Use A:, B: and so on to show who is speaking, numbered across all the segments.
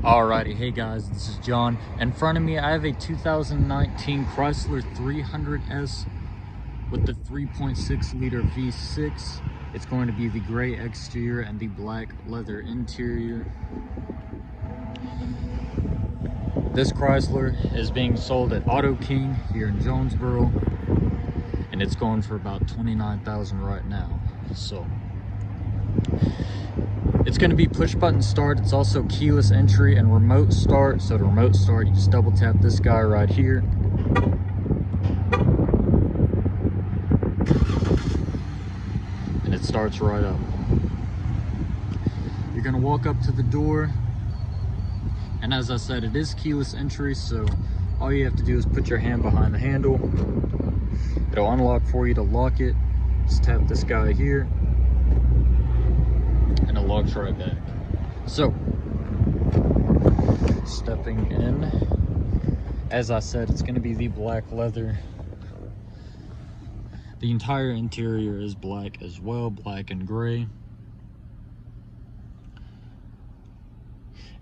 A: Alrighty, hey guys, this is John. In front of me, I have a 2019 Chrysler 300S with the 3.6 liter V6. It's going to be the gray exterior and the black leather interior. This Chrysler is being sold at Auto King here in Jonesboro, and it's going for about $29,000 right now. So it's going to be push button start. It's also keyless entry and remote start. So to remote start, you just double tap this guy right here. And it starts right up. You're going to walk up to the door. And as I said, it is keyless entry. So all you have to do is put your hand behind the handle. It'll unlock for you. To lock it, just tap this guy here. And it locks right back. So, stepping in, as I said, it's going to be the black leather. The entire interior is black as well, black and gray.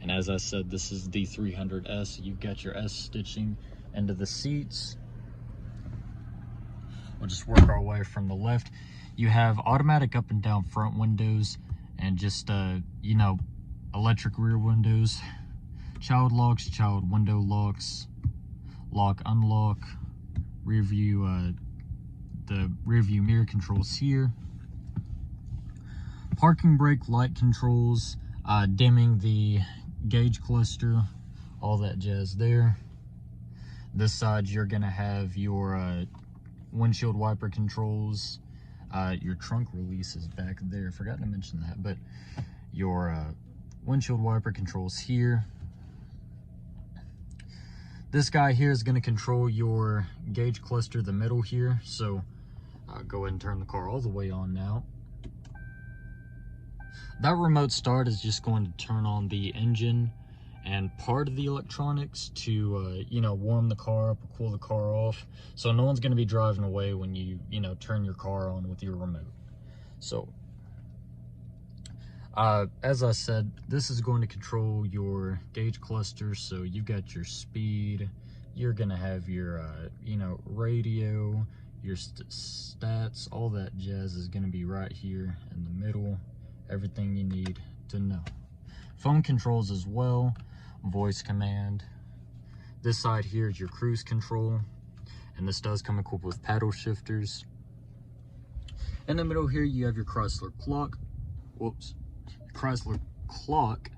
A: And as I said, this is the 300S. You've got your S stitching into the seats. We'll just work our way from the left. You have automatic up and down front windows, and just you know, electric rear windows, child locks, child window locks, lock unlock, rear view, the rear view mirror controls here, parking brake light controls, dimming the gauge cluster, all that jazz there. This side you're gonna have your windshield wiper controls. Your trunk release is back there. Forgot to mention that, but your windshield wiper controls here. This guy here is going to control your gauge cluster, the middle here. So go ahead and turn the car all the way on now. That remote start is just going to turn on the engine and part of the electronics to, you know, warm the car up or cool the car off. So no one's going to be driving away when you know, turn your car on with your remote. So, as I said, this is going to control your gauge cluster. So you've got your speed, you're going to have your, you know, radio, your stats, all that jazz is going to be right here in the middle. Everything you need to know. Phone controls as well. Voice command. This side here is your cruise control, and this does come equipped with paddle shifters. In the middle here you have your Chrysler clock. Chrysler clock.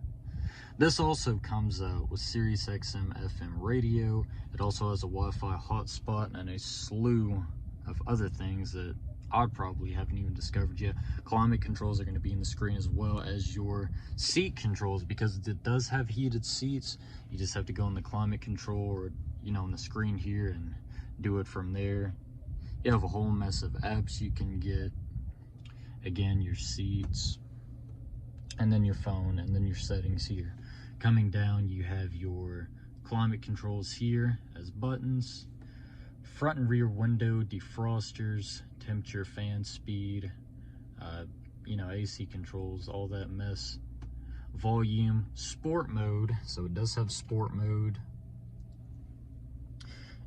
A: This also comes with Sirius XM FM radio. It also has a Wi-Fi hotspot and a slew of other things that I probably haven't even discovered yet. Climate controls are going to be in the screen, as well as your seat controls, because it does have heated seats. You just have to go in the climate control, or, you know, on the screen here, and do it from there. You have a whole mess of apps you can get. Again, your seats, and then your phone, and then your settings here. Coming down, you have your climate controls here as buttons. Front and rear window defrosters, temperature, fan speed, you know, AC controls, all that mess. Volume, sport mode, so it does have sport mode.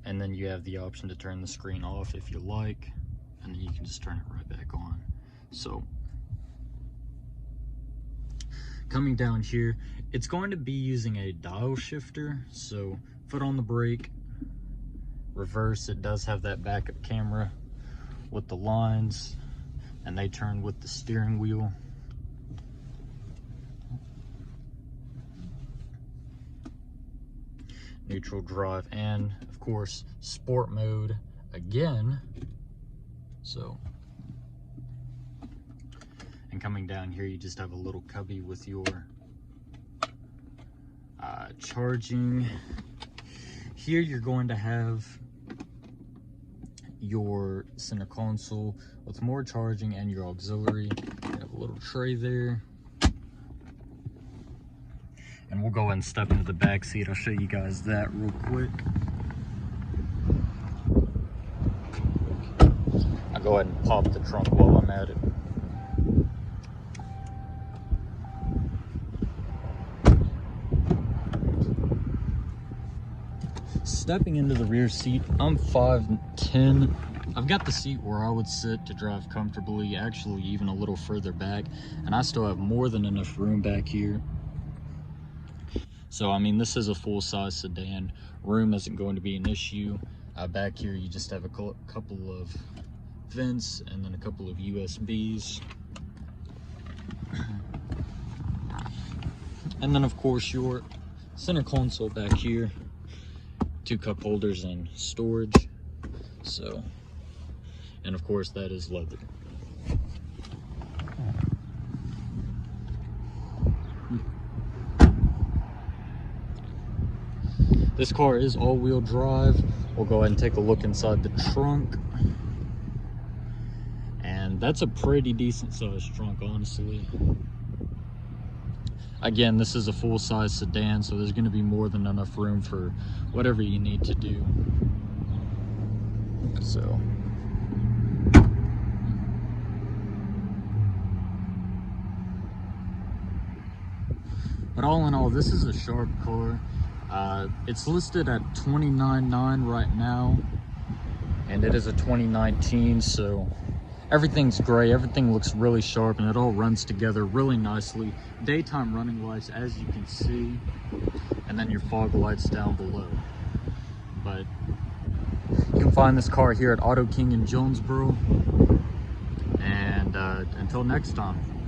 A: And then you have the option to turn the screen off if you like, and then you can just turn it right back on. So, coming down here, it's going to be using a dial shifter, so foot on the brake, reverse. It does have that backup camera with the lines, and they turn with the steering wheel. Neutral drive, and of course sport mode again. So, and coming down here you just have a little cubby with your charging. Here you're going to have your center console with more charging and your auxiliary. You have a little tray there. And we'll go ahead and step into the back seat. I'll show you guys that real quick. I'll go ahead and pop the trunk while I'm at it. stepping into the rear seat, I'm 5'10". I've got the seat where I would sit to drive comfortably, actually even a little further back, and I still have more than enough room back here. So I mean, this is a full-size sedan. Room isn't going to be an issue. Back here you just have a couple of vents and then a couple of USBs. And then of course your center console back here, 2 cup holders and storage. So, and of course that is leather. This car is all-wheel drive. We'll go ahead and take a look inside the trunk. And that's a pretty decent sized trunk, honestly. Again, this is a full-size sedan, so there's going to be more than enough room for whatever you need to do. So, but all in all, this is a sharp car. It's listed at $29,900 right now, and it is a 2019, so everything's gray, everything looks really sharp, and it all runs together really nicely. Daytime running lights, as you can see, and then your fog lights down below. But you can find this car here at Auto King in Jonesboro, and until next time.